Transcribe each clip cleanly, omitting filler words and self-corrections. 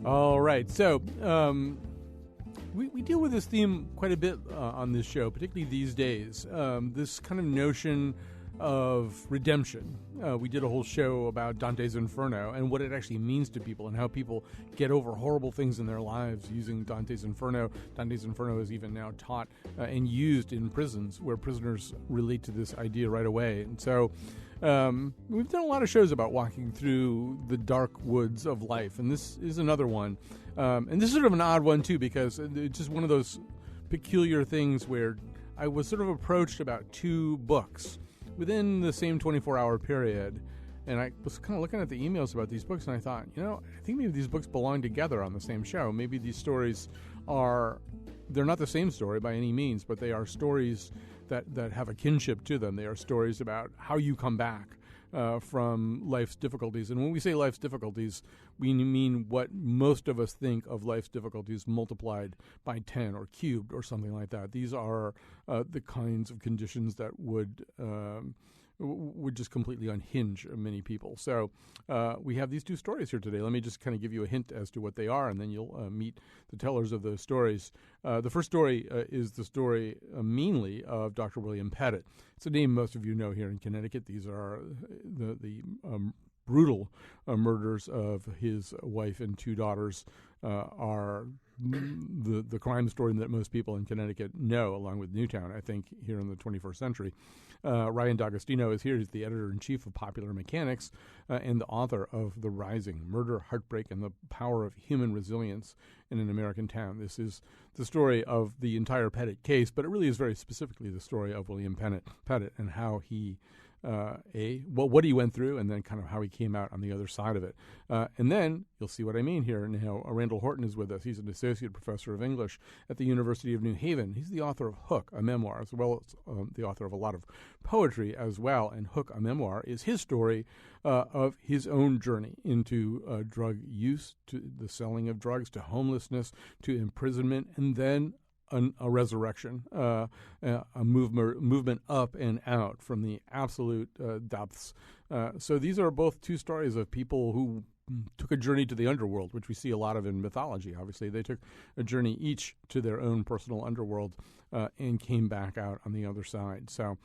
All right. So we deal with this theme quite a bit on this show, particularly these days. This kind of notion of redemption. We did a whole show about Dante's Inferno and what it actually means to people and how people get over horrible things in their lives using Dante's Inferno. Dante's Inferno is even now taught and used in prisons where prisoners relate to this idea right away. And so we've done a lot of shows about walking through the dark woods of life, and this is another one. And this is sort of an odd one, too, because it's just one of those peculiar things where I was sort of approached about two books within the same 24-hour period, and I was kind of looking at the emails about these books, and I thought, I think maybe these books belong together on the same show. Maybe these stories they're not the same story by any means, but they are stories that have a kinship to them. They are stories about how you come back from life's difficulties. And when we say life's difficulties, we mean what most of us think of life's difficulties multiplied by 10 or cubed or something like that. These are the kinds of conditions that would just completely unhinge many people. So we have these two stories here today. Let me just kind of give you a hint as to what they are, and then you'll meet the tellers of those stories. The first story is the story, meanly, of Dr. William Petit. It's a name most of you know here in Connecticut. These are the brutal murders of his wife and two daughters are the crime story that most people in Connecticut know, along with Newtown, I think, here in the 21st century. Ryan D'Agostino is here. He's the editor-in-chief of Popular Mechanics and the author of The Rising, Murder, Heartbreak, and the Power of Human Resilience in an American Town. This is the story of the entire Petit case, but it really is very specifically the story of William Petit and how he what he went through, and then kind of how he came out on the other side of it. And then you'll see what I mean here. Now, Randall Horton is with us. He's an associate professor of English at the University of New Haven. He's the author of Hook, a memoir, as well as the author of a lot of poetry as well. And Hook, a memoir, is his story of his own journey into drug use, to the selling of drugs, to homelessness, to imprisonment, and then a resurrection, a movement up and out from the absolute depths. So these are both two stories of people who took a journey to the underworld, which we see a lot of in mythology. Obviously, they took a journey each to their own personal underworld and came back out on the other side. So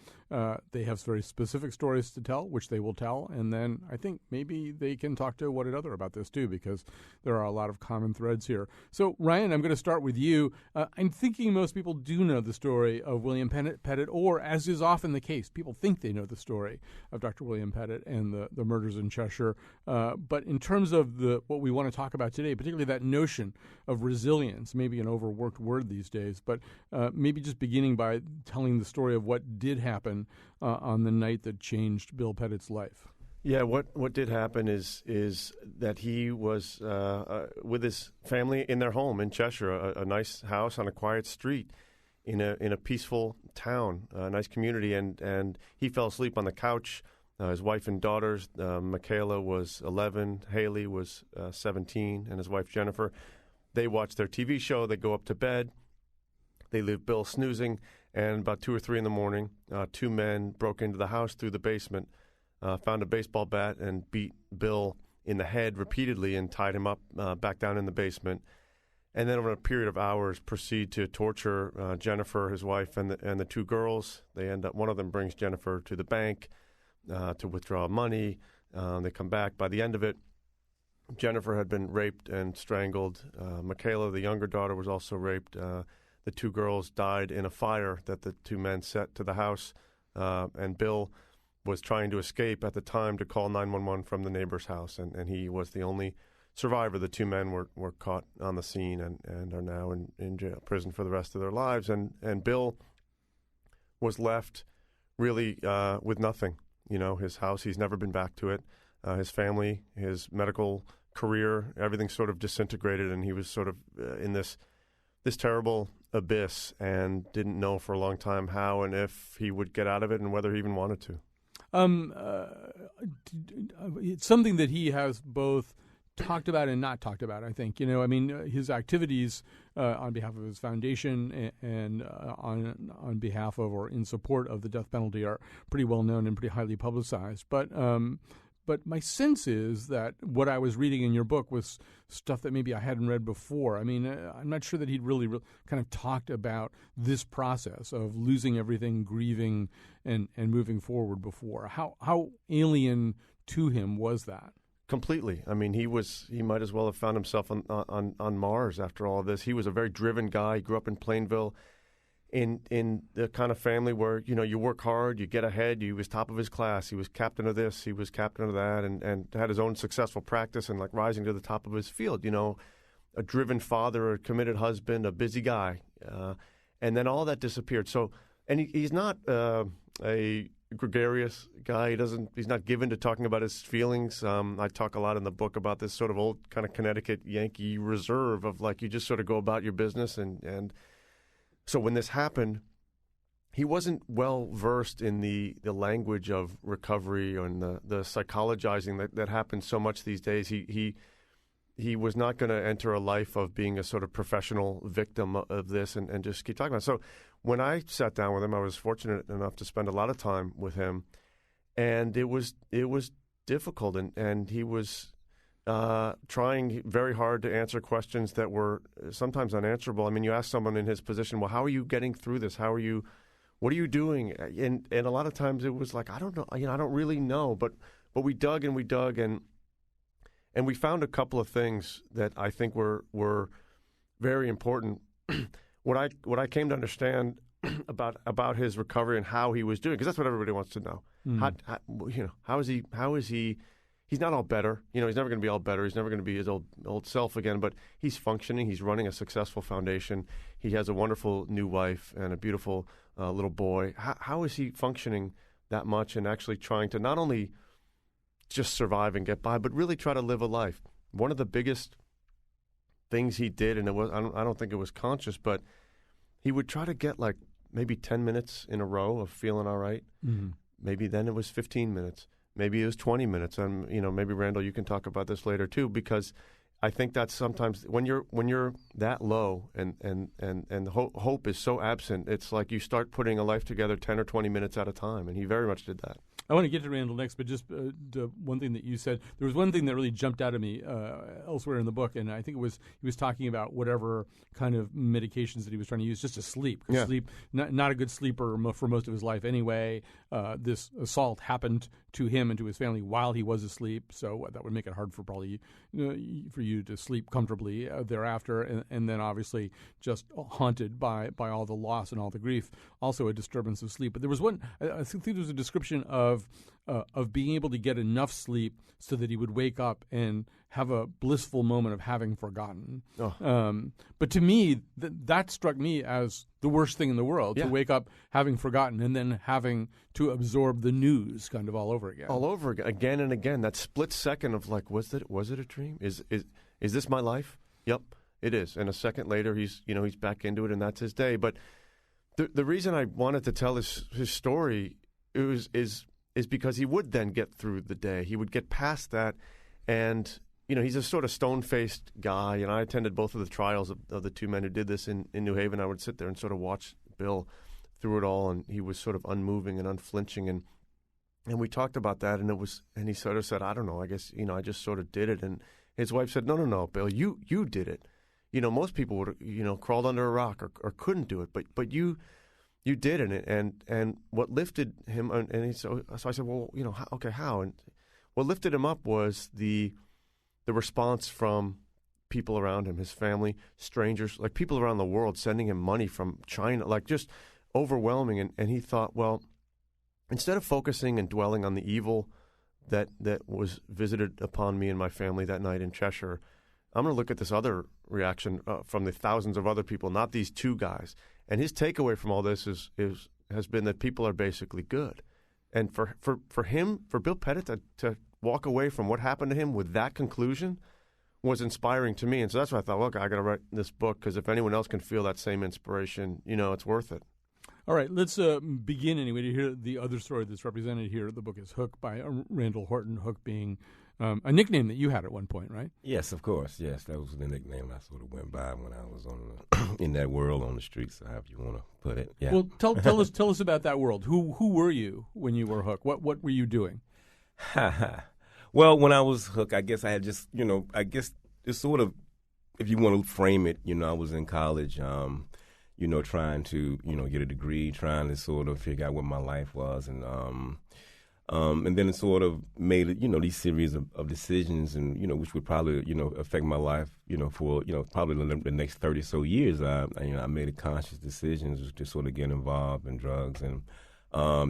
they have very specific stories to tell, which they will tell, and then I think maybe they can talk to one another about this too, because there are a lot of common threads here. So, Ryan, I'm going to start with you. I'm thinking most people do know the story of William Petit, or, as is often the case, people think they know the story of Dr. William Petit and the murders in Cheshire. But in terms of what we want to talk about today, particularly that notion of resilience, maybe an overworked word these days, but maybe just beginning by telling the story of what did happen on the night that changed Bill Petit's life. Yeah, what did happen is that he was with his family in their home in Cheshire, a nice house on a quiet street in a peaceful town, a nice community, and he fell asleep on the couch. His wife and daughters, Michaela was 11, Haley was 17, and his wife Jennifer, they watched their TV show. They go up to bed. They leave Bill snoozing, and about 2 or 3 in the morning, two men broke into the house through the basement, found a baseball bat, and beat Bill in the head repeatedly and tied him up back down in the basement. And then over a period of hours, proceed to torture Jennifer, his wife, and the two girls. They end up. One of them brings Jennifer to the bank to withdraw money. They come back. By the end of it, Jennifer had been raped and strangled. Michaela, the younger daughter, was also raped. The two girls died in a fire that the two men set to the house, and Bill was trying to escape at the time to call 911 from the neighbor's house, and he was the only survivor. The two men were caught on the scene and are now in jail, prison for the rest of their lives, and Bill was left really with nothing. His house, he's never been back to it. His family, his medical career, everything sort of disintegrated, and he was sort of in this terrible abyss and didn't know for a long time how and if he would get out of it and whether he even wanted to. It's something that he has both talked about and not talked about, I think. His activities on behalf of his foundation and on behalf of or in support of the death penalty are pretty well known and pretty highly publicized. But But my sense is that what I was reading in your book was stuff that maybe I hadn't read before. I mean, I'm not sure that he'd really kind of talked about this process of losing everything, grieving, and moving forward before. How alien to him was that? Completely. I mean, he might as well have found himself on Mars after all of this. He was a very driven guy. He grew up in Plainville, in the kind of family where, you work hard, you get ahead. He was top of his class. He was captain of this, he was captain of that, and had his own successful practice and like rising to the top of his field. A driven father, a committed husband, a busy guy, and then all that disappeared. So, and he's not a gregarious guy. He's not given to talking about his feelings. I talk a lot in the book about this sort of old kind of Connecticut Yankee reserve of like you just sort of go about your business and so when this happened, he wasn't well versed in the language of recovery and the psychologizing that happens so much these days. He was not going to enter a life of being a sort of professional victim of this and just keep talking about it. So when I sat down with him, I was fortunate enough to spend a lot of time with him, and it was difficult, and he was trying very hard to answer questions that were sometimes unanswerable. I mean, you ask someone in his position, well, how are you getting through this? What are you doing? And a lot of times it was like, I don't know, I don't really know. But we dug and we found a couple of things that I think were very important. What I came to understand about his recovery and how he was doing, because that's what everybody wants to know. How is he? He's not all better. He's never going to be all better. He's never going to be his old self again, but he's functioning. He's running a successful foundation. He has a wonderful new wife and a beautiful little boy. How is he functioning that much and actually trying to not only just survive and get by, but really try to live a life? One of the biggest things he did, and I don't think it was conscious, but he would try to get like maybe 10 minutes in a row of feeling all right. Mm-hmm. Maybe then it was 15 minutes. Maybe it was 20 minutes, and maybe Randall, you can talk about this later too, because I think that's sometimes when you're that low and hope is so absent, it's like you start putting a life together 10 or 20 minutes at a time, and he very much did that. I want to get to Randall next, but just one thing that you said. There was one thing that really jumped out at me elsewhere in the book, and I think it was he was talking about whatever kind of medications that he was trying to use just to sleep. Yeah. Sleep, not a good sleeper for most of his life anyway. This assault happened to him and to his family while he was asleep, so that would make it hard for probably for you to sleep comfortably thereafter, and then obviously just haunted by all the loss and all the grief. Also a disturbance of sleep. But there was one. I think there was a description of being able to get enough sleep so that he would wake up and have a blissful moment of having forgotten. Oh. But to me, that struck me as the worst thing in the world, to wake up having forgotten and then having to absorb the news kind of all over again. All over again and again. That split second of like, was it a dream? Is this my life? Yep, it is. And a second later, he's back into it, and that's his day. But the reason I wanted to tell his story is because he would then get through the day. He would get past that, and he's a sort of stone-faced guy. And I attended both of the trials of the two men who did this in New Haven. I would sit there and sort of watch Bill through it all, and he was sort of unmoving and unflinching. And we talked about that, and he sort of said, I don't know, I guess I just sort of did it. And his wife said, No, Bill, you did it. Most people would crawled under a rock or couldn't do it, but you did it, and what lifted him, and so I said, well, how? And what lifted him up was the response from people around him, his family, strangers, like people around the world sending him money from China, like just overwhelming. And he thought, well, instead of focusing and dwelling on the evil that was visited upon me and my family that night in Cheshire, I'm going to look at this other reaction from the thousands of other people, not these two guys. And his takeaway from all this has been that people are basically good. And for Bill Petit to walk away from what happened to him with that conclusion was inspiring to me. And so that's why I thought, look, I got to write this book, because if anyone else can feel that same inspiration, it's worth it. All right, let's begin anyway to hear the other story that's represented here. The book is Hook by Randall Horton, Hook being a nickname that you had at one point, right? Yes, of course. Yes, that was the nickname I sort of went by when I was in that world on the streets, however you want to put it. Yeah. Well, tell us about that world. Who were you when you were Hook? What were you doing? Well, when I was hooked, I guess I had just, I guess it's sort of, if you want to frame it, I was in college, trying to, get a degree, trying to sort of figure out what my life was. And then it sort of made, these series of decisions and, which would probably, affect my life, for, probably the next 30 or so years. I made a conscious decision to sort of get involved in drugs. And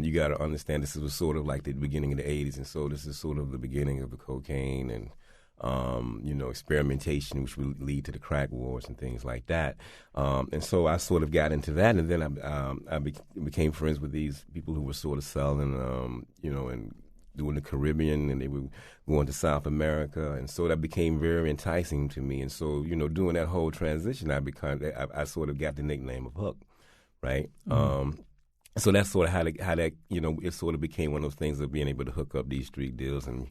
you got to understand this was sort of like the beginning of the 80s. And so this is sort of the beginning of the cocaine and, experimentation, which would lead to the crack wars and things like that. And so I sort of got into that, and then I became friends with these people who were sort of selling, and doing the Caribbean, and they were going to South America, and so that became very enticing to me. And so, doing that whole transition, I sort of got the nickname of Hook, right? Mm-hmm. So that's sort of how that it sort of became one of those things of being able to hook up these street deals and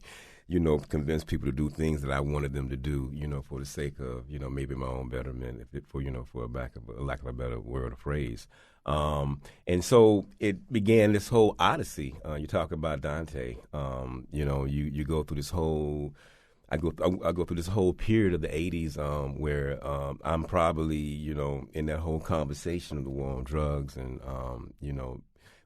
convince people to do things that I wanted them to do, for the sake of, maybe my own betterment, for a lack of a better word or phrase. And so it began this whole odyssey. You talk about Dante. You go through this whole. I go through this whole period of the 80s where I'm probably, in that whole conversation of the war on drugs and,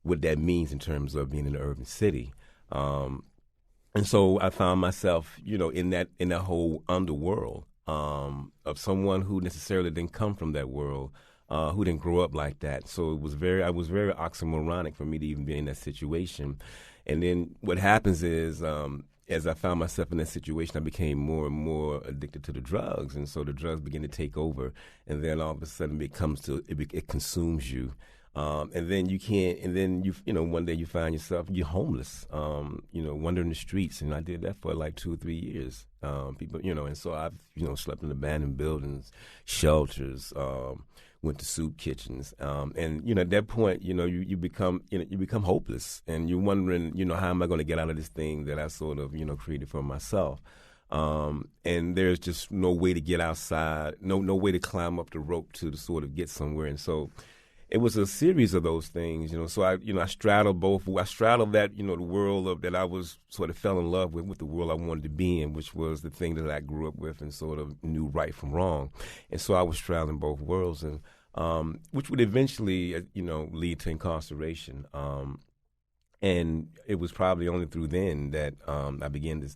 what that means in terms of being in an urban city. And so I found myself, in that whole underworld of someone who necessarily didn't come from that world, who didn't grow up like that. So I was very oxymoronic for me to even be in that situation. And then what happens is, as I found myself in that situation, I became more and more addicted to the drugs, and so the drugs begin to take over. And then all of a sudden, it consumes you. And then you can't, and then one day you find yourself, you're homeless, wandering the streets. And I did that for like 2 or 3 years. People, and so I've, slept in abandoned buildings, shelters, went to soup kitchens. And, at that point, you become hopeless, and you're wondering, how am I going to get out of this thing that I sort of, created for myself? And there's just no way to get outside, no way to climb up the rope to sort of get somewhere. And so, it was a series of those things, So I straddled both. I straddled that, the world that I was sort of fell in love with the world I wanted to be in, which was the thing that I grew up with and sort of knew right from wrong. And so I was straddling both worlds, and which would eventually, lead to incarceration. And it was probably only through then that I began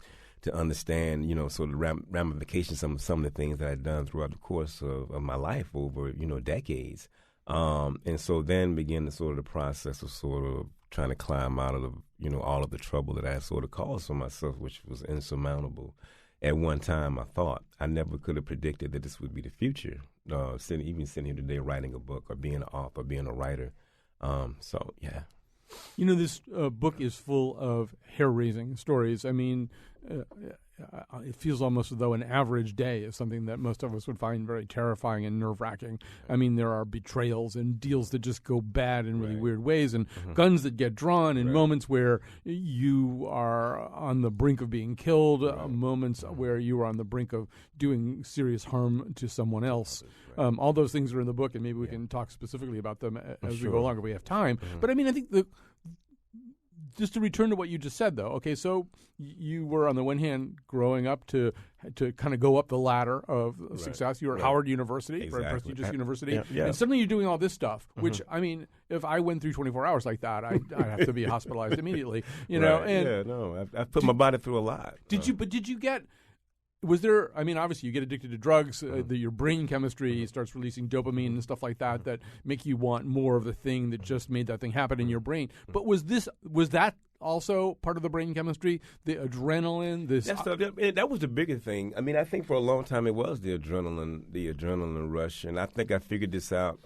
to understand, sort of ramifications, some of the things that I'd done throughout the course of my life over, decades. And so then began the sort of the process of sort of trying to climb out of the, all of the trouble that I had sort of caused for myself, which was insurmountable. At one time, I thought I never could have predicted that this would be the future. Even sitting here today writing a book or being an author, being a writer. So, yeah. This book is full of hair-raising stories. I mean, it feels almost as though an average day is something that most of us would find very terrifying and nerve-wracking. I mean, there are betrayals and deals that just go bad in really weird ways, and guns that get drawn in moments where you are on the brink of being killed, moments where you are on the brink of doing serious harm to someone else. All those things are in the book, and maybe we can talk specifically about them as we go along if we have time. But I mean, I think just to return to what you just said, though, okay, so you were, on the one hand, growing up to kind of go up the ladder of success. You were at Howard University, very prestigious university, and suddenly you're doing all this stuff, which, I mean, if I went through 24 hours like that, I'd have to be hospitalized immediately, know. And I've put my body through a lot. Did you get... Was there, I mean, obviously you get addicted to drugs, your brain chemistry starts releasing dopamine and stuff like that that make you want more of the thing that just made that thing happen in your brain. But was that also part of the brain chemistry, the adrenaline? That was the bigger thing. I mean, I think for a long time it was the adrenaline rush. And I think I figured this out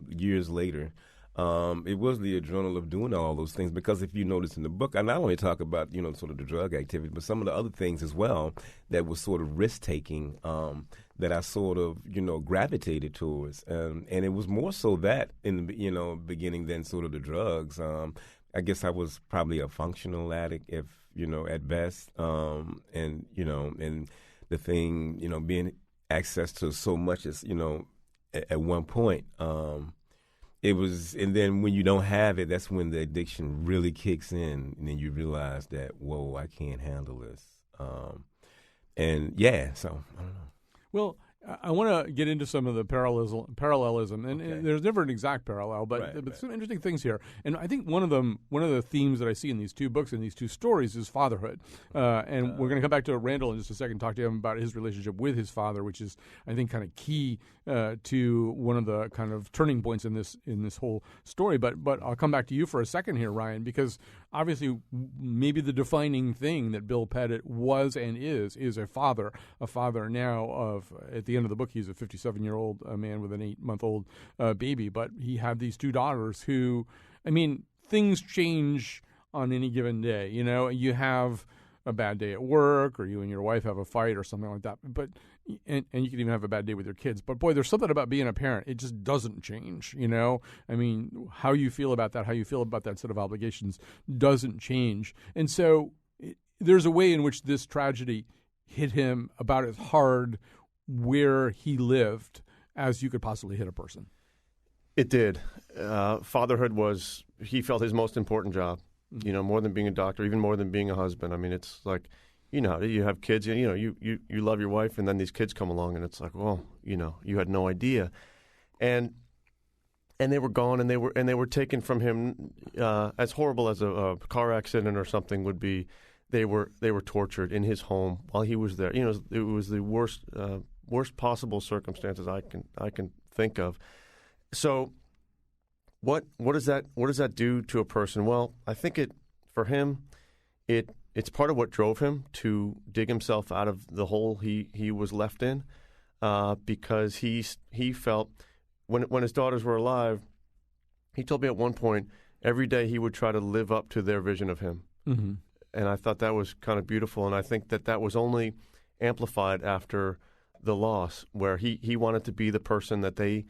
years later. It was the adrenaline of doing all those things, because if you notice in the book, I not only talk about, sort of the drug activity, but some of the other things as well that was sort of risk-taking that I sort of, gravitated towards. And it was more so that in the, beginning than sort of the drugs. I guess I was probably a functional addict, if, at best. And the thing, being access to so much as, at one point, it was, and then when you don't have it, that's when the addiction really kicks in, and then you realize that, whoa, I can't handle this. And yeah, so I don't know. Well, I want to get into some of the parallelism, and Okay. there's never an exact parallel, but Right. some interesting things here. And I think one of the themes that I see in these two books and these two stories is fatherhood. And we're going to come back to Randall in just a second, talk to him about his relationship with his father, which is, I think, kind of key to one of the kind of turning points in this whole story. But I'll come back to you for a second here, Ryan, because obviously maybe the defining thing that Bill Pettit was and is a father now of, at the end of the book, he's a 57-year-old man with an 8-month-old baby, but he had these two daughters who, I mean, things change on any given day. You know, you have a bad day at work, or you and your wife have a fight or something like that, but and you can even have a bad day with your kids. But boy, there's something about being a parent. It just doesn't change, you know? I mean, how you feel about that, how you feel about that set of obligations doesn't change. And so there's a way in which this tragedy hit him about as hard where he lived as you could possibly hit a person. It did. Fatherhood was, he felt, his most important job, you know, more than being a doctor, even more than being a husband. I mean, it's like, you know, you have kids, you know, you love your wife, and then these kids come along, and it's like, well, you know, you had no idea. And they were gone, and they were taken from him, as horrible as a car accident or something would be. They were tortured in his home while he was there. You know, it was the worst possible circumstances I can think of. So, what does that do to a person? Well, I think for him, it's part of what drove him to dig himself out of the hole he was left in, because he felt when his daughters were alive, he told me at one point every day he would try to live up to their vision of him. Mm-hmm. And I thought that was kind of beautiful, and I think that was only amplified after the loss, where he wanted to be the person that they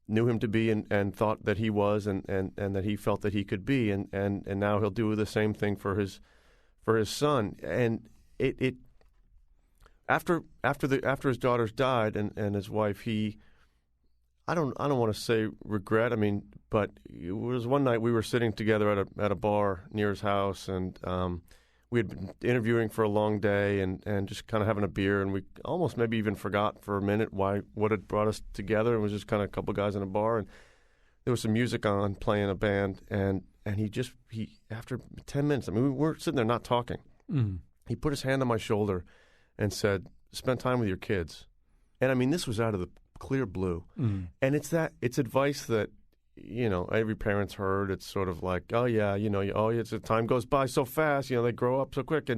knew him to be and thought that he was and that he felt that he could be, and now he'll do the same thing for his son. And it after his daughters died and his wife, I don't want to say regret. I mean, but it was one night we were sitting together at a bar near his house, and we had been interviewing for a long day and just kind of having a beer, and we almost maybe even forgot for a minute what had brought us together. It was just kind of a couple guys in a bar, and there was some music on, playing a band, and he after 10 minutes, I mean, we were sitting there not talking. Mm-hmm. He put his hand on my shoulder and said, "Spend time with your kids." And I mean, this was out of the clear blue. Mm-hmm. And it's advice that, you know, every parent's heard. It's sort of like, oh yeah, you know, time goes by so fast, you know, they grow up so quick.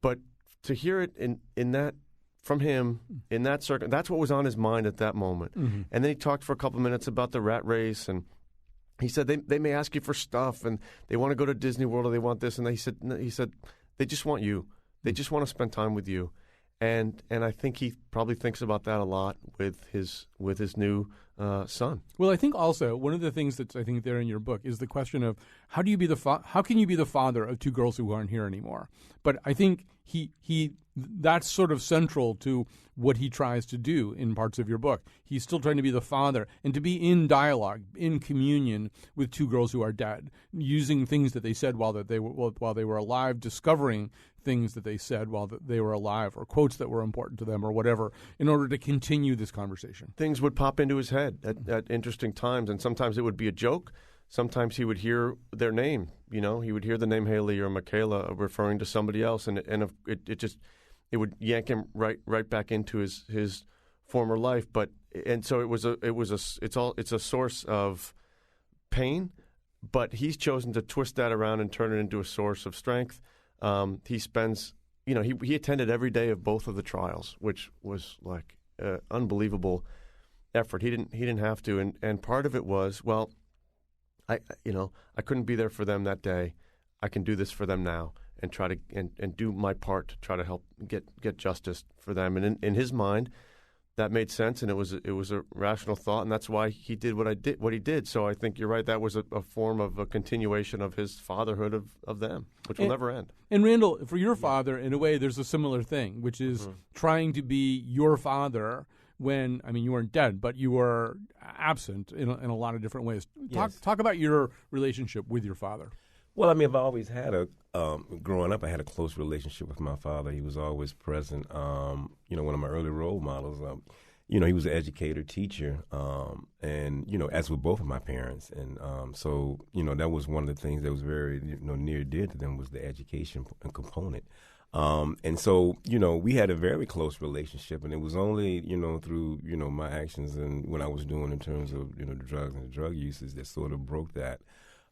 But to hear it in that from him in that circuit, that's what was on his mind at that moment. Mm-hmm. And then he talked for a couple of minutes about the rat race, and he said they may ask you for stuff, and they want to go to Disney World, or they want this, and he said they just want you. They just want to spend time with you. And I think he probably thinks about that a lot with his new son. Well, I think also one of the things that's, I think, there in your book is the question of how can you be the father of two girls who aren't here anymore? But I think he that's sort of central to what he tries to do in parts of your book. He's still trying to be the father and to be in dialogue, in communion with two girls who are dead, using things that they said while they were alive, discovering things that they said while they were alive, or quotes that were important to them, or whatever, in order to continue this conversation. Things would pop into his head at interesting times, and sometimes it would be a joke. Sometimes he would hear their name. You know, he would hear the name Haley or Michaela referring to somebody else, and it would yank him right back into his former life. So it's a source of pain, but he's chosen to twist that around and turn it into a source of strength. He spends, you know, he attended every day of both of the trials, which was like unbelievable effort. He didn't have to, and part of it was, well, I couldn't be there for them that day. I can do this for them now, and try to and do my part to try to help get justice for them. And in his mind, that made sense, and it was a rational thought, and that's why he did what he did. So I think you're right. That was a form of a continuation of his fatherhood of them, which will never end. And Randall, for your father, in a way, there's a similar thing, which is trying to be your father when, I mean, you weren't dead, but you were absent in a lot of different ways. Yes. Talk about your relationship with your father. Well, I mean, I've always had growing up, I had a close relationship with my father. He was always present. One of my early role models. He was an educator, teacher, and, as with both of my parents. And so, that was one of the things that was very, near and dear to them was the education component. And so, we had a very close relationship, and it was only, through, my actions and what I was doing in terms of, the drugs and the drug uses that sort of broke that.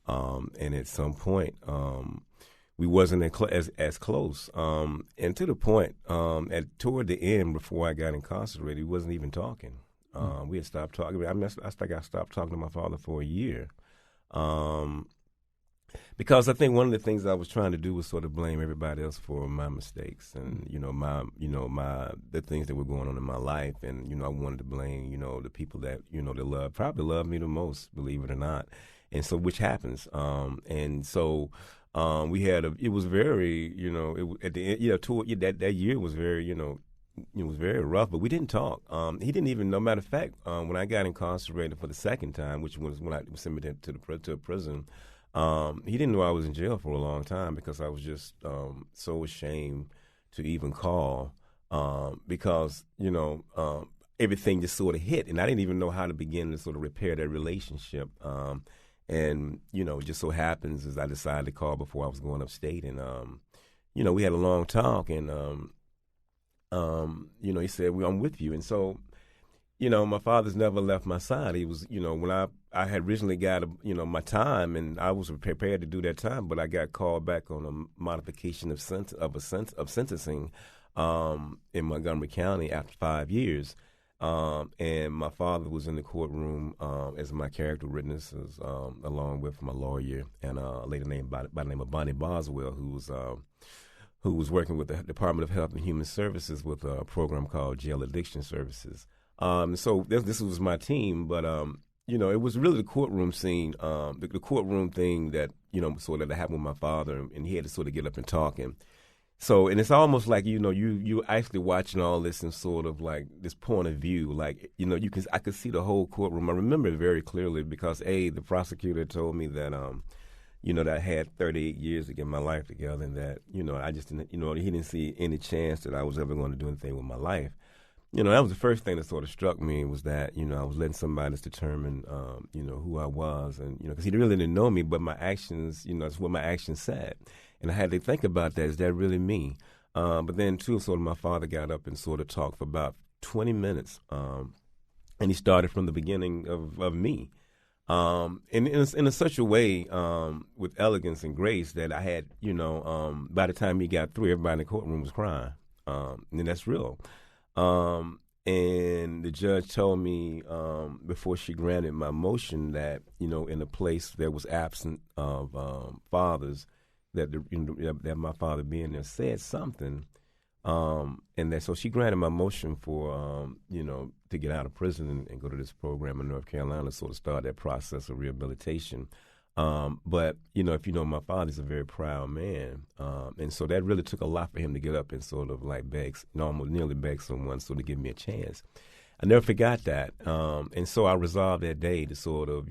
And at some point, we wasn't as close. And to the point, toward the end, before I got incarcerated, we wasn't even talking. We had stopped talking. I think I stopped talking to my father for a year. Because I think one of the things I was trying to do was sort of blame everybody else for my mistakes and, the things that were going on in my life. And, I wanted to blame, the people that, that probably love me the most, believe it or not. And so, which happens. And so, we had it was very, at the end, toward that year was very, it was very rough, but we didn't talk. He didn't even know. Matter of fact, when I got incarcerated for the second time, which was when I was sent to a prison, he didn't know I was in jail for a long time because I was just so ashamed to even call because, everything just sort of hit, and I didn't even know how to begin to sort of repair that relationship. And, it just so happens as I decided to call before I was going upstate. And, we had a long talk. And, he said, well, I'm with you. And so, my father's never left my side. He was, when I had originally got, my time, and I was prepared to do that time, but I got called back on a modification of sentencing in Montgomery County after 5 years. And my father was in the courtroom as my character witnesses, along with my lawyer and a lady named by the name of Bonnie Boswell, who was working with the Department of Health and Human Services with a program called Jail Addiction Services. So this was my team, but it was really the courtroom scene, the courtroom thing that sort of happened with my father, and he had to sort of get up and talk. And it's almost like, you actually watching all this in sort of like this point of view, like, I could see the whole courtroom. I remember it very clearly because the prosecutor told me that, that I had 38 years to get my life together and that, I just didn't, he didn't see any chance that I was ever going to do anything with my life. That was the first thing that sort of struck me was that, I was letting somebody else determine, who I was and, because he really didn't know me, but my actions, that's what my actions said. And I had to think about that. Is that really me? But then, too, sort of my father got up and sort of talked for about 20 minutes. And he started from the beginning of me. And in such a way, with elegance and grace that I had, by the time he got through, everybody in the courtroom was crying. And that's real. And the judge told me before she granted my motion that, in a place that was absent of fathers, that my father being there said something, and that so she granted my motion for to get out of prison and go to this program in North Carolina, sort of start that process of rehabilitation. But if my father's a very proud man, and so that really took a lot for him to get up and sort of like nearly beg someone so to give me a chance. I never forgot that. And so I resolved that day to sort of,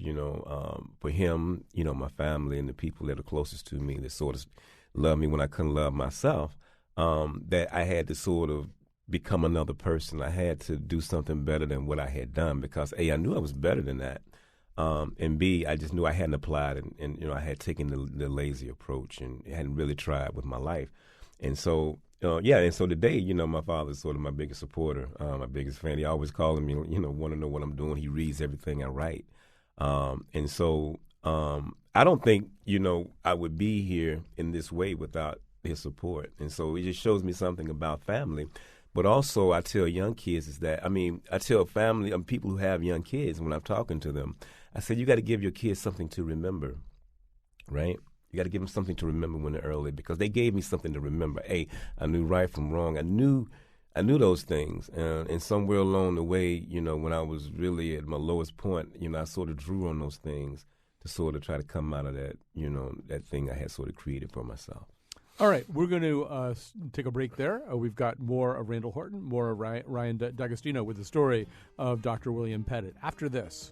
for him, my family and the people that are closest to me that sort of love me when I couldn't love myself, that I had to sort of become another person. I had to do something better than what I had done because, A, I knew I was better than that. And B, I just knew I hadn't applied and I had taken the lazy approach and hadn't really tried with my life. And so, and so today, my father's sort of my biggest supporter, my biggest fan. He always calling me, want to know what I'm doing. He reads everything I write. And so I don't think, I would be here in this way without his support. And so it just shows me something about family. But also I tell young kids I tell family, people who have young kids when I'm talking to them, I said, you got to give your kids something to remember, right? You got to give them something to remember when they're early because they gave me something to remember. Hey, I knew right from wrong. I knew those things. And somewhere along the way, when I was really at my lowest point, I sort of drew on those things to sort of try to come out of that, that thing I had sort of created for myself. All right, we're going to take a break there. We've got more of Randall Horton, more of Ryan D'Agostino with the story of Dr. William Petit after this.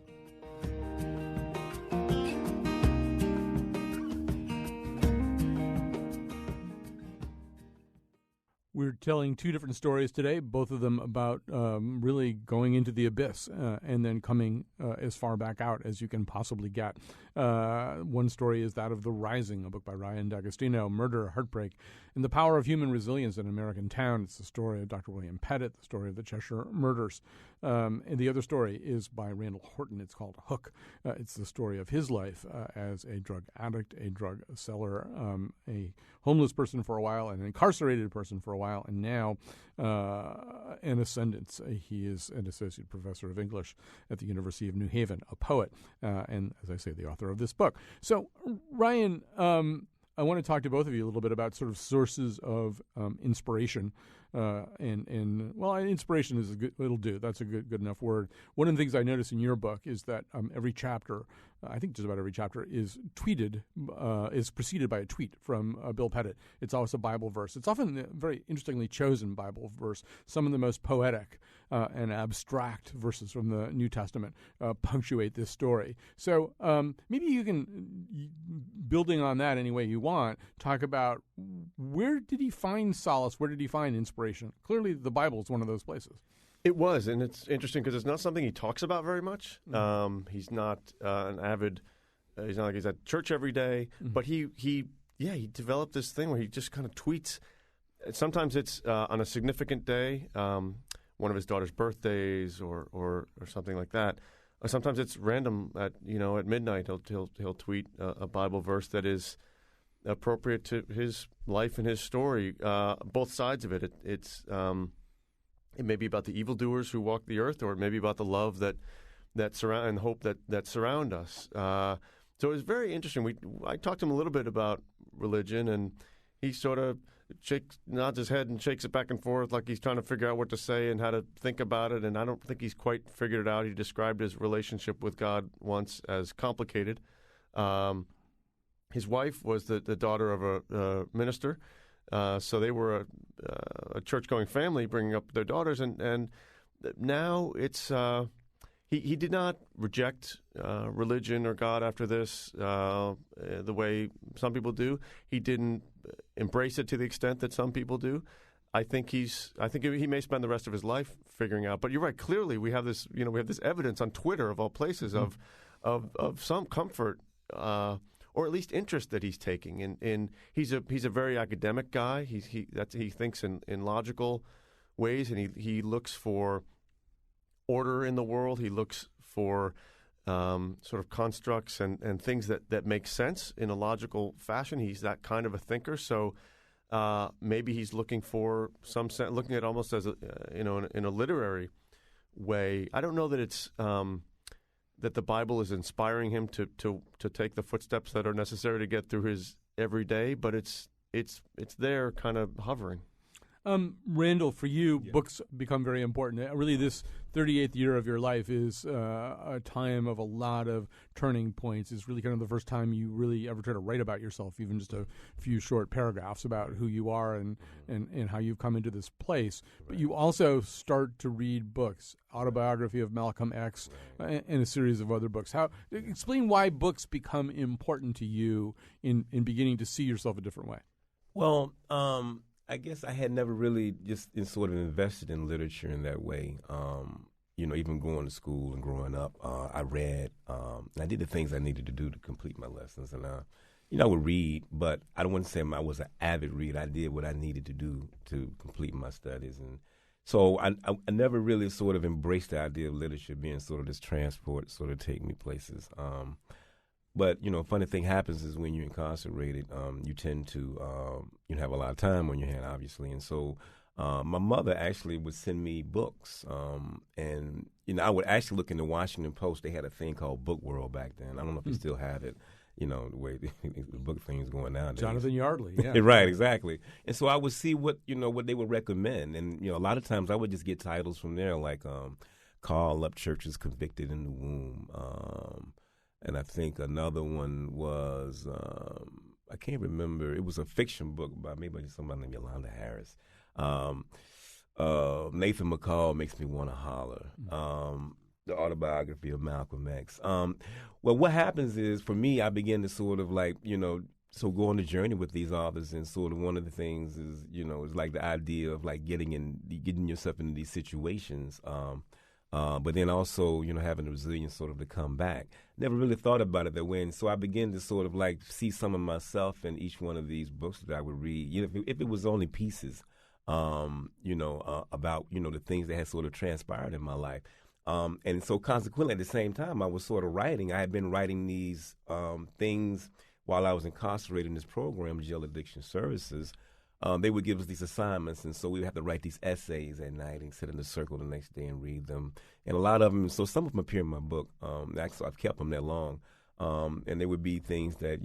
We're telling two different stories today, both of them about really going into the abyss and then coming as far back out as you can possibly get. One story is that of The Rising, a book by Ryan D'Agostino, Murder, Heartbreak, and the Power of Human Resilience in an American Town. It's the story of Dr. William Pettit, the story of the Cheshire Murders. And the other story is by Randall Horton. It's called Hook. It's the story of his life as a drug addict, a drug seller, a homeless person for a while, an incarcerated person for a while, and now an ascendant. He is an associate professor of English at the University of New Haven, a poet, and, as I say, the author of this book. So, Ryan, I want to talk to both of you a little bit about sort of sources of inspiration. Inspiration is it'll do. That's a good enough word. One of the things I notice in your book is that every chapter, I think just about every chapter, is preceded by a tweet from Bill Pettit. It's always a Bible verse. It's often a very interestingly chosen Bible verse. Some of the most poetic and abstract verses from the New Testament punctuate this story. So maybe you can, building on that any way you want, talk about where did he find solace? Where did he find inspiration? Clearly, the Bible is one of those places. It was, and it's interesting because it's not something he talks about very much. He's not an avid. He's not like he's at church every day, but he developed this thing where he just kind of tweets. Sometimes it's on a significant day, one of his daughter's birthdays, or something like that. Sometimes it's random at midnight. He'll tweet a Bible verse that is appropriate to his life and his story. Both sides of it. It may be about the evildoers who walk the earth, or it may be about the love that surround and hope that surround us. So it was very interesting. I talked to him a little bit about religion, and he sort of nods his head and shakes it back and forth like he's trying to figure out what to say and how to think about it. And I don't think he's quite figured it out. He described his relationship with God once as complicated. His wife was the daughter of a minister. So they were a church-going family bringing up their daughters, and now it's he did not reject religion or God after this the way some people do. He didn't embrace it to the extent that some people do. I think he may spend the rest of his life figuring out. But you're right. Clearly, we have this evidence on Twitter of all places of some comfort. Or at least interest that he's taking, and he's a very academic guy. He thinks in logical ways, and he looks for order in the world. He looks for sort of constructs and things that make sense in a logical fashion. He's that kind of a thinker. So maybe he's looking for looking at almost as in a literary way. I don't know that it's. That the Bible is inspiring him to take the footsteps that are necessary to get through his everyday, but it's there kind of hovering. Randall, for you, books become very important. Really, this 38th year of your life is a time of a lot of turning points. It's really kind of the first time you really ever try to write about yourself, even just a few short paragraphs about who you are and how you've come into this place. But you also start to read books, Autobiography of Malcolm X, and a series of other books. Explain why books become important to you in beginning to see yourself a different way. Well, I guess I had never really just sort of invested in literature in that way. Even going to school and growing up, I read. And I did the things I needed to do to complete my lessons. And, I would read, but I don't want to say I was an avid reader. I did what I needed to do to complete my studies. And so I never really sort of embraced the idea of literature being sort of this transport, sort of take me places. But, funny thing happens is when you're incarcerated, you tend to have a lot of time on your hand, obviously. And so my mother actually would send me books. And I would actually look in the Washington Post. They had a thing called Book World back then. I don't know if they still have it, the way the book thing is going nowadays. Jonathan Yardley, yeah. Right, exactly. And so I would see what they would recommend. And, a lot of times I would just get titles from there like Carl Upchurch's Convicted in the Womb. And I think another one was, I can't remember, it was a fiction book by maybe somebody named Yolanda Harris. Nathan McCall Makes Me Want to Holler. The Autobiography of Malcolm X. Well, what happens is, for me, I begin to sort of so go on the journey with these authors, and sort of one of the things is, is like the idea of like getting yourself into these situations, but then also, having the resilience sort of to come back. Never really thought about it that way, and so I began to sort of like see some of myself in each one of these books that I would read. If it was only pieces, about the things that had sort of transpired in my life. And so consequently, at the same time, I was sort of writing. I had been writing these things while I was incarcerated in this program, Jail Addiction Services. They would give us these assignments, and so we would have to write these essays at night and sit in a circle the next day and read them. And a lot of them, so some of them appear in my book. Actually, I've kept them that long. And they would be things that,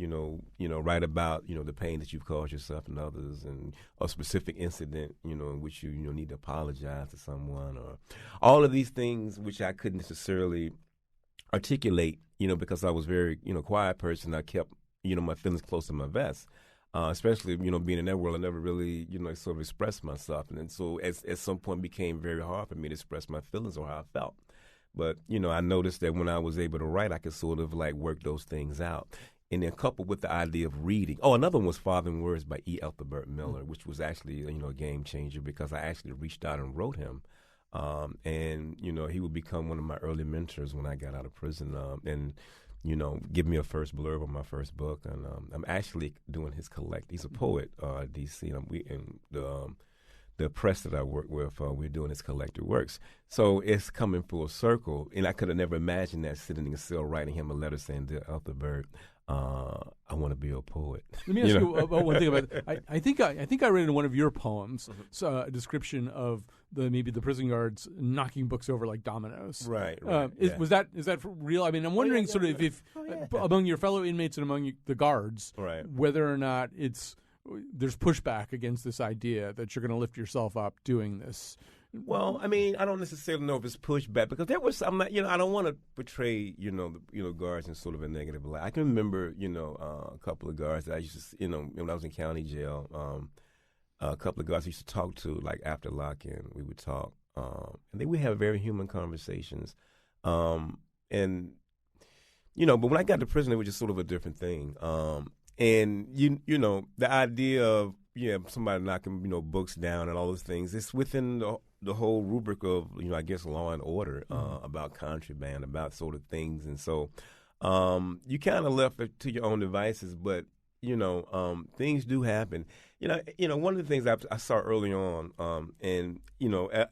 write about, the pain that you've caused yourself and others, and a specific incident, in which you need to apologize to someone, or all of these things which I couldn't necessarily articulate, because I was very, quiet person. I kept, my feelings close to my vest. Especially, being in that world, I never really, sort of expressed myself. And so at some point it became very hard for me to express my feelings or how I felt. But, I noticed that when I was able to write, I could sort of like work those things out. And then coupled with the idea of reading. Oh, another one was Fathering Words by E. Ethelbert Miller, which was actually, a game changer because I actually reached out and wrote him. And, he would become one of my early mentors when I got out of prison. And give me a first blurb on my first book. And I'm actually doing his collect. He's a poet, D.C., and the press that I work with, we're doing his collected works. So it's coming full circle, and I could have never imagined that, sitting in a cell writing him a letter saying, "Dear Ethelbert, I want to be a poet." Let me ask you about one thing about that. I think I read in one of your poems a description of maybe the prison guards knocking books over like dominoes. Right. Is that for real? I mean, I'm wondering if among your fellow inmates and among the guards, whether or not there's pushback against this idea that you're going to lift yourself up doing this. Well, I mean, I don't necessarily know if it's pushback, because there was some, I don't want to portray, guards in sort of a negative light. I can remember, a couple of guards that I used to, when I was in county jail, a couple of guards I used to talk to, like after lock-in, we would talk, and they would have very human conversations. But when I got to prison, it was just sort of a different thing. And the idea of somebody knocking books down and all those things, it's within the whole rubric of I guess law and order, about contraband, about sort of things, and so you kind of left it to your own devices. But things do happen. One of the things I saw early on, and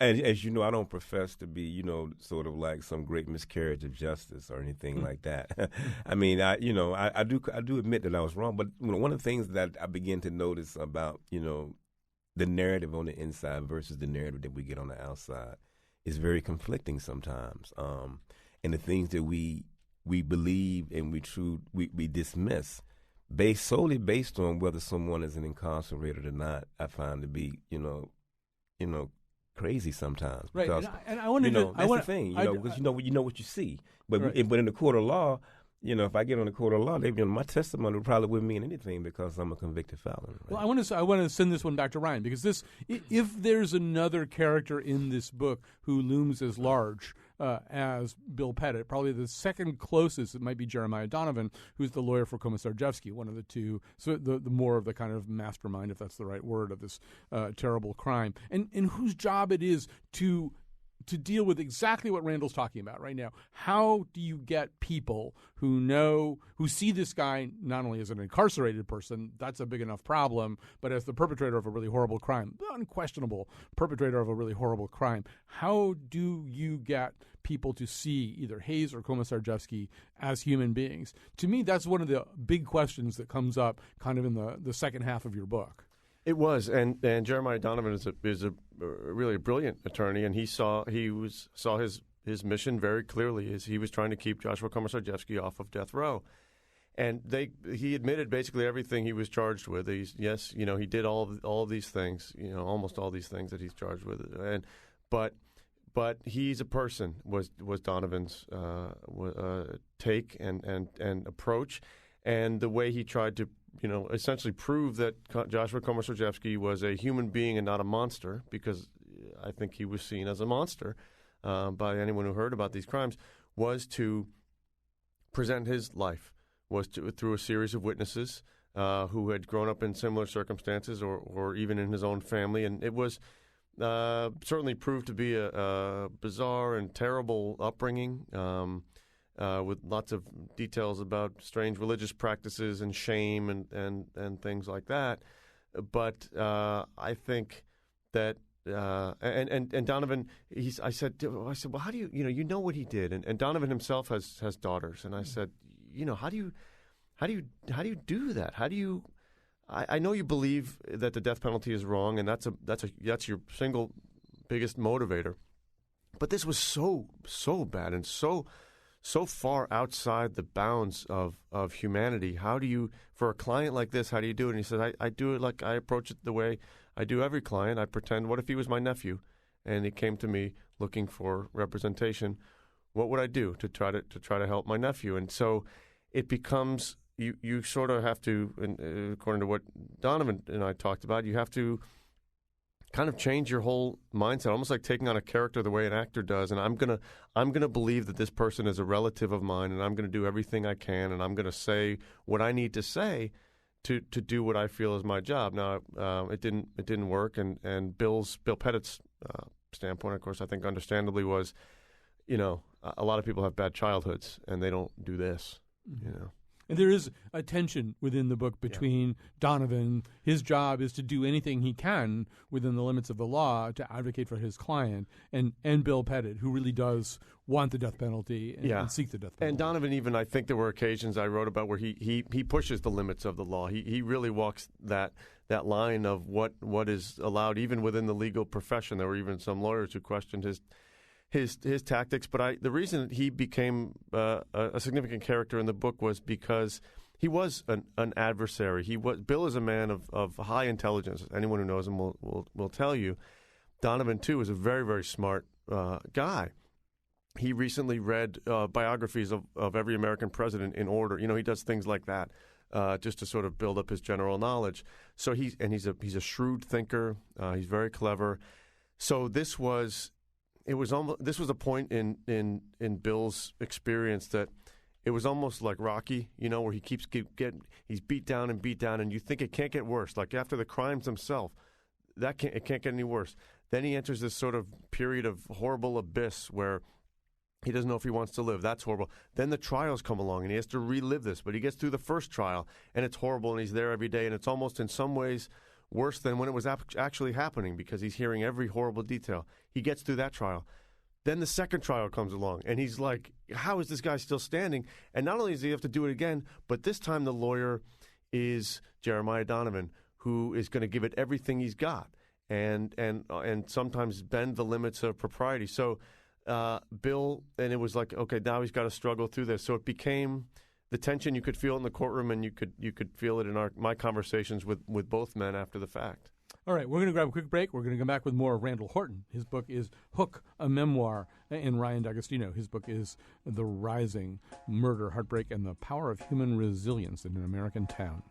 as you know, I don't profess to be sort of like some great miscarriage of justice or anything like that. I mean, I do admit that I was wrong, but one of the things that I began to notice about the narrative on the inside versus the narrative that we get on the outside is very conflicting sometimes, and the things that we believe and we dismiss, solely based on whether someone is incarcerated or not, I find to be, crazy sometimes. Right, because, and I wanted that's the thing, because you know what you see. But but in the court of law, if I get on the court of law, my testimony probably wouldn't mean anything because I'm a convicted felon. Right? Well, I want to send this one back to Ryan, because if there's another character in this book who looms as large as Bill Pettit, probably the second closest, it might be Jeremiah Donovan, who's the lawyer for Komisarjevsky, one of the two, so the more of the kind of mastermind, if that's the right word, of this terrible crime, and whose job it is to deal with exactly what Randall's talking about right now. How do you get people who see this guy not only as an incarcerated person, that's a big enough problem, but as the perpetrator of a really horrible crime, the unquestionable perpetrator of a really horrible crime? How do you get people to see either Hayes or Komisarjevsky as human beings? To me, that's one of the big questions that comes up kind of in the second half of your book. It was, and Jeremiah Donovan is a really a brilliant attorney, and he saw his mission very clearly. Is he was trying to keep Joshua Komisarjevsky off of death row, and he admitted basically everything he was charged with. He did all of these things, almost all these things that he's charged with, but he's a person was Donovan's take and approach, and the way he tried to essentially prove that Joshua Komisarjevsky was a human being and not a monster, because I think he was seen as a monster by anyone who heard about these crimes, was to present his life, through a series of witnesses, who had grown up in similar circumstances or even in his own family. And it was certainly proved to be a bizarre and terrible upbringing with lots of details about strange religious practices and shame and things like that. But I think that and Donovan, I said, well, how do you know what he did? And Donovan himself has daughters, and I said, how do you do that? How do you? I know you believe that the death penalty is wrong, and that's your single biggest motivator. But this was so bad and so far outside the bounds of humanity. How do you, for a client like this, how do you do it? And he said, I do it like I approach it the way I do every client. I pretend, what if he was my nephew and he came to me looking for representation? What would I do to try to help my nephew? And so it becomes, you sort of have to, according to what Donovan and I talked about, you have to kind of change your whole mindset, almost like taking on a character the way an actor does. And I'm gonna believe that this person is a relative of mine, and I'm gonna do everything I can, and I'm gonna say what I need to say to do what I feel is my job. Now, it didn't work, and Bill Pettit's standpoint, of course, I think understandably was, a lot of people have bad childhoods and they don't do this, And there is a tension within the book between Donovan. His job is to do anything he can within the limits of the law to advocate for his client, and Bill Pettit, who really does want the death penalty and seek the death penalty. And Donovan, even, I think there were occasions I wrote about where he pushes the limits of the law. He really walks that line of what is allowed even within the legal profession. There were even some lawyers who questioned his tactics, but the reason he became a significant character in the book was because he was an adversary. Bill is a man of high intelligence. Anyone who knows him will tell you. Donovan too is a very, very smart guy. He recently read biographies of every American president in order. He does things like that just to sort of build up his general knowledge. So he's a shrewd thinker. He's very clever. So this was a point in Bill's experience that it was almost like Rocky, where he keeps he's beat down, and you think it can't get worse. Like after the crimes himself, it can't get any worse. Then he enters this sort of period of horrible abyss where he doesn't know if he wants to live. That's horrible. Then the trials come along, and he has to relive this. But he gets through the first trial, and it's horrible, and he's there every day, and it's almost in some ways worse than when it was actually happening because he's hearing every horrible detail. He gets through that trial. Then the second trial comes along, and he's like, how is this guy still standing? And not only does he have to do it again, but this time the lawyer is Jeremiah Donovan, who is going to give it everything he's got and sometimes bend the limits of propriety. So Bill, and it was like, okay, now he's got to struggle through this. So it became the tension. You could feel it in the courtroom, and you could feel it in my conversations with both men after the fact. All right, we're going to grab a quick break. We're going to come back with more of Randall Horton. His book is Hook, a Memoir, and Ryan D'Agostino. His book is The Rising: Murder, Heartbreak, and the Power of Human Resilience in an American Town.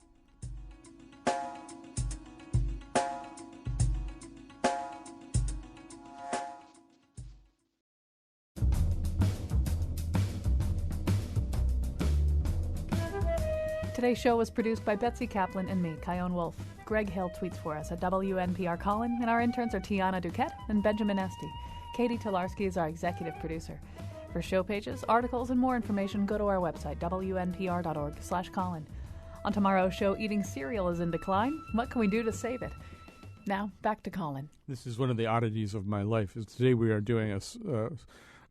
Today's show was produced by Betsy Kaplan and me, Kyone Wolf. Greg Hill tweets for us at WNPR Colin, and our interns are Tiana Duquette and Benjamin Esty. Katie Tolarski is our executive producer. For show pages, articles, and more information, go to our website, wnpr.org/Colin. On tomorrow's show, eating cereal is in decline. What can we do to save it? Now, back to Colin. This is one of the oddities of my life. Today we are doing a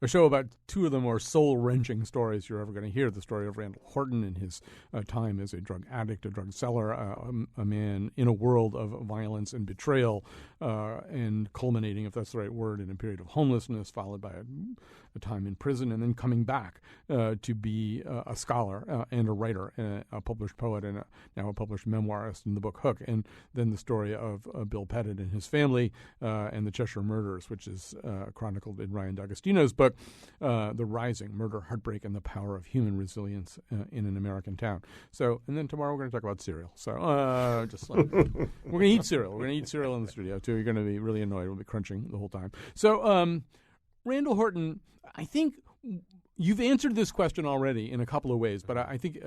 show about two of the more soul-wrenching stories you're ever going to hear. The story of Randall Horton and his time as a drug addict, a drug seller, a man in a world of violence and betrayal, and culminating, if that's the right word, in a period of homelessness, followed by a time in prison, and then coming back to be a scholar and a writer, a published poet, and now a published memoirist in the book Hook. And then the story of Bill Pettit and his family and the Cheshire Murders, which is chronicled in Ryan D'Agostino's book, The Rising: Murder, Heartbreak, and the Power of Human Resilience in an American Town. So, and then tomorrow we're going to talk about cereal. So, we're going to eat cereal. We're going to eat cereal in the studio, too. You're going to be really annoyed. We'll be crunching the whole time. So, Randall Horton, I think You've answered this question already in a couple of ways, but I think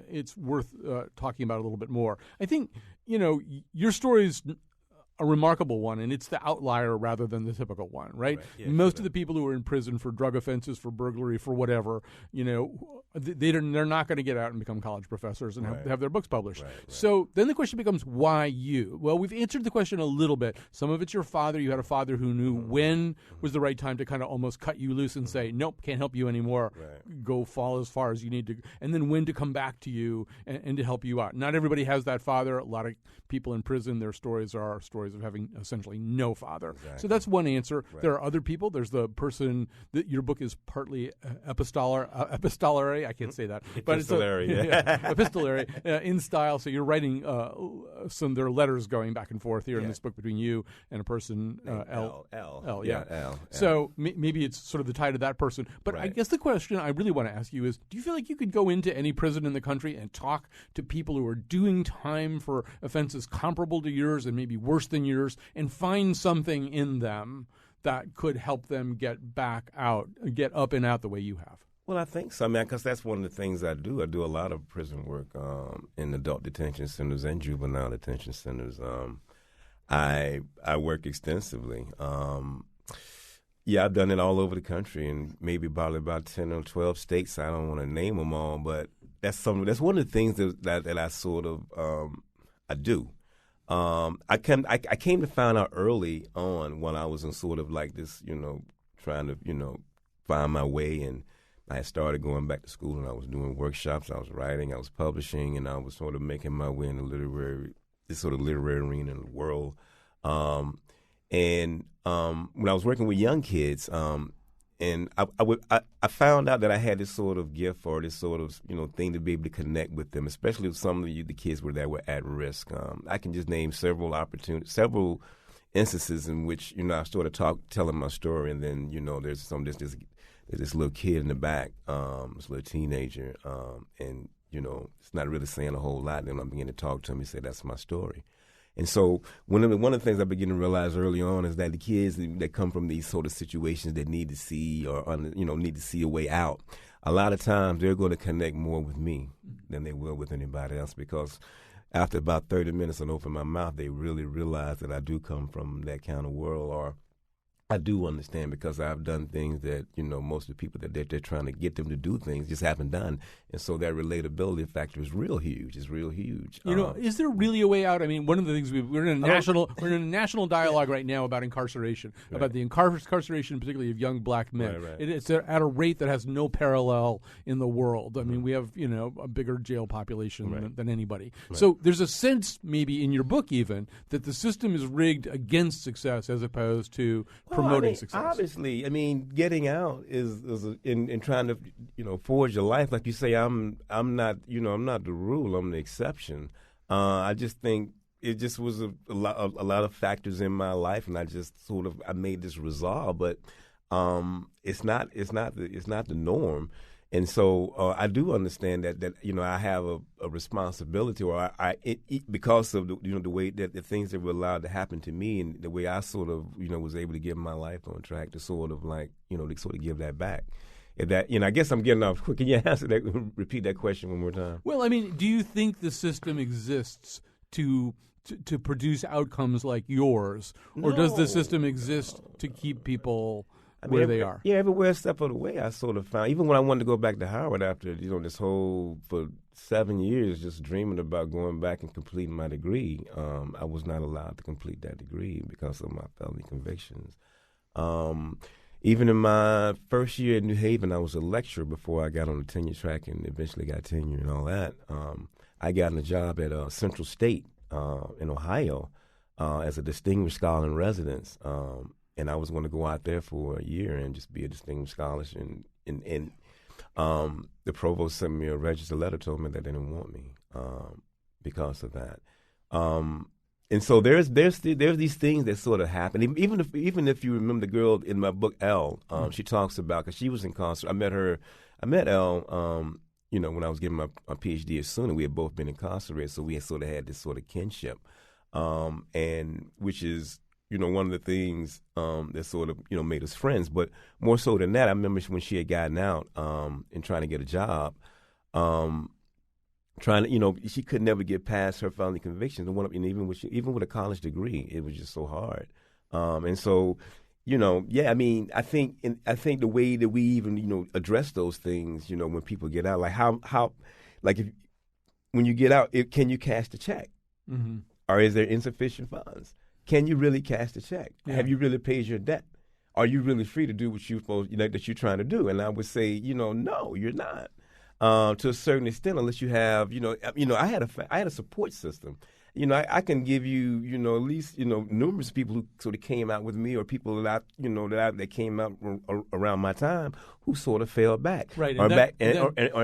it's worth talking about a little bit more. I think, your story's a remarkable one, and it's the outlier rather than the typical one, right? Yeah, Most of the people who are in prison for drug offenses, for burglary, for whatever, they're not going to get out and become college professors and have their books published. Right. So then the question becomes, why you? Well, we've answered the question a little bit. Some of it's your father. You had a father who knew when was the right time to kind of almost cut you loose and say, nope, can't help you anymore. Right. Go fall as far as you need to. And then when to come back to you and to help you out. Not everybody has that father. A lot of people in prison, their stories are stories of having essentially no father. Exactly. So that's one answer. Right. There are other people. There's the person that your book is partly epistolary. I can't say that. Epistolary, but it's epistolary in style. So you're writing there are letters going back and forth here in this book between you and a person, L. Yeah. L. So maybe it's sort of the tie to that person. But I guess the question I really want to ask you is, do you feel like you could go into any prison in the country and talk to people who are doing time for offenses comparable to yours and maybe worse than yours and find something in them that could help them get up and out the way you have? Well, I think so, man, because that's one of the things I do. I do a lot of prison work in adult detention centers and juvenile detention centers. I work extensively. I've done it all over the country, and maybe probably about 10 or 12 states. I don't want to name them all, but that's one of the things that I sort of I do. I came to find out early on when I was in sort of like this, trying to, find my way, and I had started going back to school, and I was doing workshops, I was writing, I was publishing, and I was sort of making my way in the literary arena in the world. When I was working with young kids, and I found out that I had this sort of gift or this sort of thing to be able to connect with them, especially with some of the kids that were at risk. I can just name several instances in which I started telling my story, and then there's this little kid in the back, this little teenager, and it's not really saying a whole lot. Then I begin to talk to him. He said, "That's my story." And so one of the things I began to realize early on is that the kids that come from these sort of situations that need to see need to see a way out, a lot of times they're going to connect more with me than they will with anybody else, because after about 30 minutes and open my mouth, they really realize that I do come from that kind of world, or I do understand, because I've done things that, most of the people that they're trying to get them to do things just haven't done. And so that relatability factor is real huge. It's real huge. Is there really a way out? I mean, one of the things we're in a national dialogue right now about incarceration, about the incarceration particularly of young black men. Right. It's at a rate that has no parallel in the world. I mean, we have, a bigger jail population than anybody. Right. So there's a sense maybe in your book even that the system is rigged against success as opposed to promoting success. Obviously, getting out is in trying to forge your life. Like you say, I'm not the rule. I'm the exception. I just think it just was a lot of factors in my life, and I just I made this resolve. But it's not the norm. And so I do understand that I have a responsibility, or because of the way that the things that were allowed to happen to me, and the way I sort of was able to get my life on track to sort of give that back. I guess I'm getting off quick. Can you answer that? Repeat that question one more time. Well, I mean, do you think the system exists to produce outcomes like yours, or does the system exist to keep people where they are? Yeah, everywhere step of the way, I sort of found, even when I wanted to go back to Howard after, this whole, for 7 years, just dreaming about going back and completing my degree, I was not allowed to complete that degree because of my felony convictions. Even in my first year at New Haven, I was a lecturer before I got on the tenure track and eventually got tenure and all that. I got a job at Central State in Ohio as a distinguished scholar in residence. And I was going to go out there for a year and just be a distinguished scholar. And the provost sent me a registered letter, told me that they didn't want me because of that. And so there's these things that sort of happen. Even if you remember the girl in my book, Elle, she talks about, because she was incarcerated. I met Elle, when I was getting my PhD at SUNY. We had both been incarcerated, so we had sort of had this sort of kinship, and which is one of the things that sort of, made us friends. But more so than that, I remember when she had gotten out and trying to get a job, she could never get past her felony convictions. And even with a college degree, it was just so hard. And so, I think the way that we even, address those things, when people get out, like how when you get out, can you cash the check? Mm-hmm. Or is there insufficient funds? Can you really cash the check? Yeah. Have you really paid your debt? Are you really free to do what that you're trying to do? And I would say, no, you're not. To a certain extent, unless you have, I had a support system. I can give you, at least, numerous people who sort of came out with me, or people that came out around my time who sort of fell back, right? Or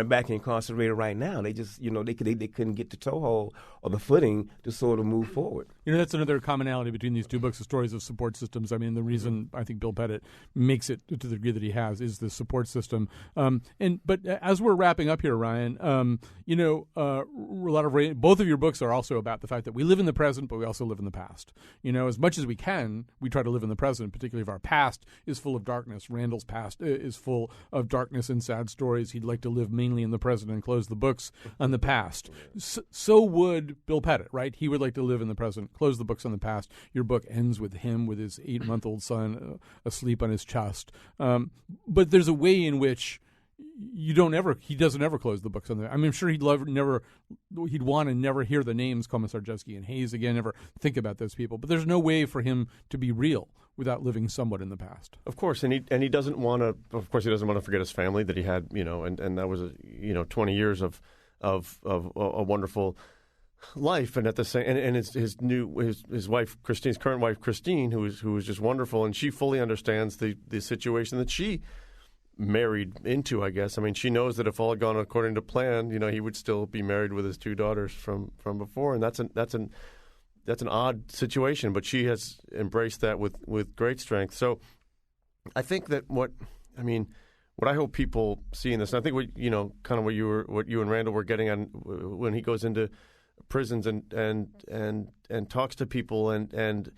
back incarcerated right now. They just, they couldn't get the toehold or the footing to sort of move forward. That's another commonality between these two books, the stories of support systems. I mean, the reason I think Bill Pettit makes it to the degree that he has is the support system. But as we're wrapping up here, Ryan, both of your books are also about the fact that we live in the present, but we also live in the past. As much as we can, we try to live in the present, particularly if our past is full of darkness. Randall's past is full of darkness and sad stories. He'd like to live mainly in the present and close the books on the past. So would Bill Pettit, right? He would like to live in the present, close the books on the past. Your book ends with him with his 8-month-old son asleep on his chest. But there's a way in which he doesn't ever close the books on the. I mean, I'm sure he'd want to never hear the names Komisarjevsky and Hayes again, never think about those people. But there's no way for him to be real without living somewhat in the past. Of course, and he doesn't want to. Of course, he doesn't want to forget his family that he had. And that was 20 years of a wonderful life, and at the same, and his wife Christine, his current wife Christine, who was just wonderful, and she fully understands the situation that she married into, I guess. I mean, she knows that if all had gone according to plan, he would still be married with his 2 daughters from before, and that's an odd situation, but she has embraced that with great strength. So I think that what I hope people see in this, and I think what you and Randall were getting on when he goes into prisons and talks to people, and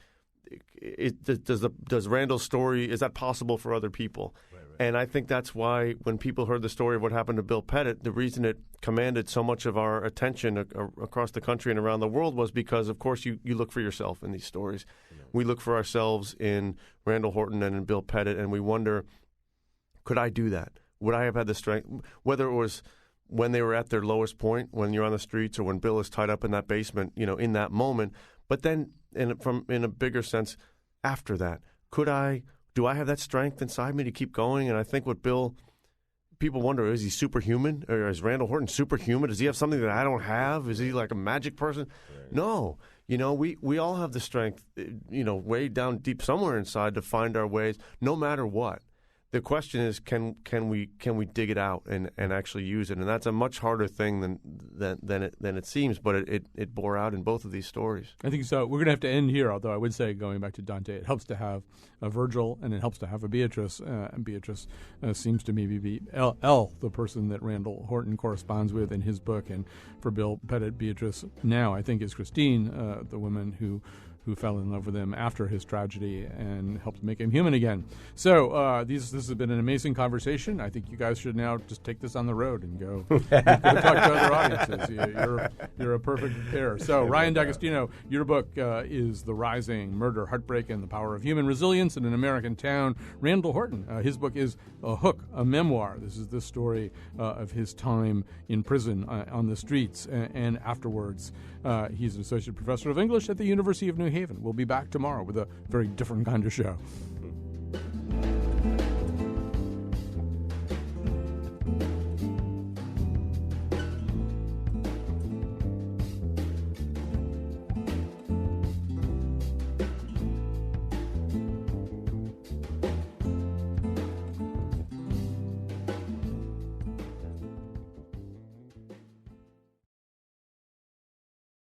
does Randall's story, is that possible for other people? Right. And I think that's why when people heard the story of what happened to Bill Pettit, the reason it commanded so much of our attention across the country and around the world was because, of course, you look for yourself in these stories. Yeah. We look for ourselves in Randall Horton and in Bill Pettit, and we wonder, could I do that? Would I have had the strength? Whether it was when they were at their lowest point, when you're on the streets, or when Bill is tied up in that basement, in that moment. But then, in a bigger sense, after that, do I have that strength inside me to keep going? And I think what people wonder, is he superhuman? Or is Randall Horton superhuman? Does he have something that I don't have? Is he like a magic person? Right. No. We all have the strength, way down deep somewhere inside to find our ways, no matter what. The question is, can we dig it out and actually use it? And that's a much harder thing than it seems. But it bore out in both of these stories. I think so. We're going to have to end here. Although I would say, going back to Dante, it helps to have a Virgil and it helps to have a Beatrice. And Beatrice seems to maybe be L, the person that Randall Horton corresponds with in his book. And for Bill Pettit, Beatrice now I think is Christine, the woman who fell in love with him after his tragedy and helped make him human again. So this has been an amazing conversation. I think you guys should now just take this on the road and go talk to other audiences. You're a perfect pair. So Ryan D'Agostino, your book is The Rising, Murder, Heartbreak, and the Power of Human Resilience in an American Town. Randall Horton, his book is A Hook, a memoir. This is the story of his time in prison on the streets and afterwards. He's an associate professor of English at the University of New Haven. We'll be back tomorrow with a very different kind of show.